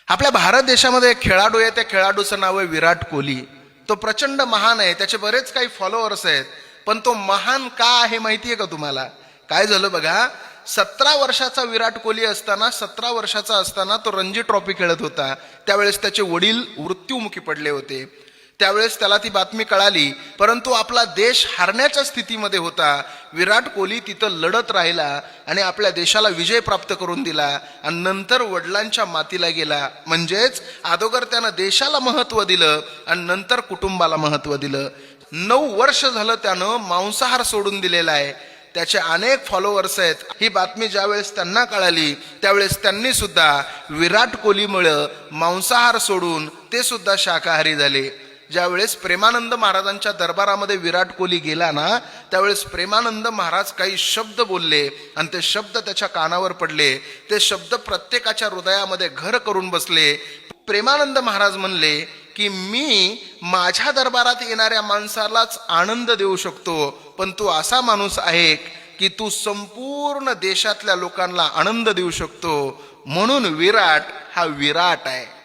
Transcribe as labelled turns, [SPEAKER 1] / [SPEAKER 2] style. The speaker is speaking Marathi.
[SPEAKER 1] आपल्या भारत देशामध्ये एक खेळाडू आहे, त्या खेळाडूचं नाव आहे विराट कोहली. तो प्रचंड महान आहे, त्याचे बरेच काही फॉलोअर्स आहेत. पण तो महान का आहे माहिती आहे का तुम्हाला? काय झालं बघा, 17 वर्षाचा विराट कोहली असताना, 17 वर्षाचा असताना तो रणजी ट्रॉफी खेळत होता. त्यावेळेस त्याचे वडील मृत्युमुखी पडले होते. त्यावेळेस त्याला ती बातमी कळाली, परंतु आपला देश हारण्याच्या स्थितीमध्ये होता. विराट कोहली तिथं लढत राहिला आणि आपल्या देशाला विजय प्राप्त करून दिला. आणि नंतर वडिलांच्या मातीला गेला. म्हणजेच अगोदर त्यानं देशाला महत्व दिलं आणि नंतर कुटुंबाला महत्व दिलं. 9 वर्ष झालं त्यानं मांसाहार सोडून दिलेला आहे. त्याचे अनेक फॉलोअर्स आहेत. ही बातमी ज्यावेळेस त्यांना कळाली, त्यावेळेस त्यांनी सुद्धा विराट कोहलीमुळं मांसाहार सोडून ते सुद्धा शाकाहारी झाले. ज्यावेळेस प्रेमानंद महाराजांच्या दरबारामध्ये विराट कोहली गेला ना, त्यावेळेस प्रेमानंद महाराज काही शब्द बोलले आणि ते शब्द त्याच्या कानावर पडले. ते शब्द प्रत्येकाच्या हृदयामध्ये घर करून बसले. प्रेमानंद महाराज म्हणले की मी माझ्या दरबारात येणाऱ्या माणसालाच आनंद देऊ शकतो, पण तू असा माणूस आहे की तू संपूर्ण देशातल्या लोकांना आनंद देऊ शकतो. म्हणून विराट हा विराट आहे.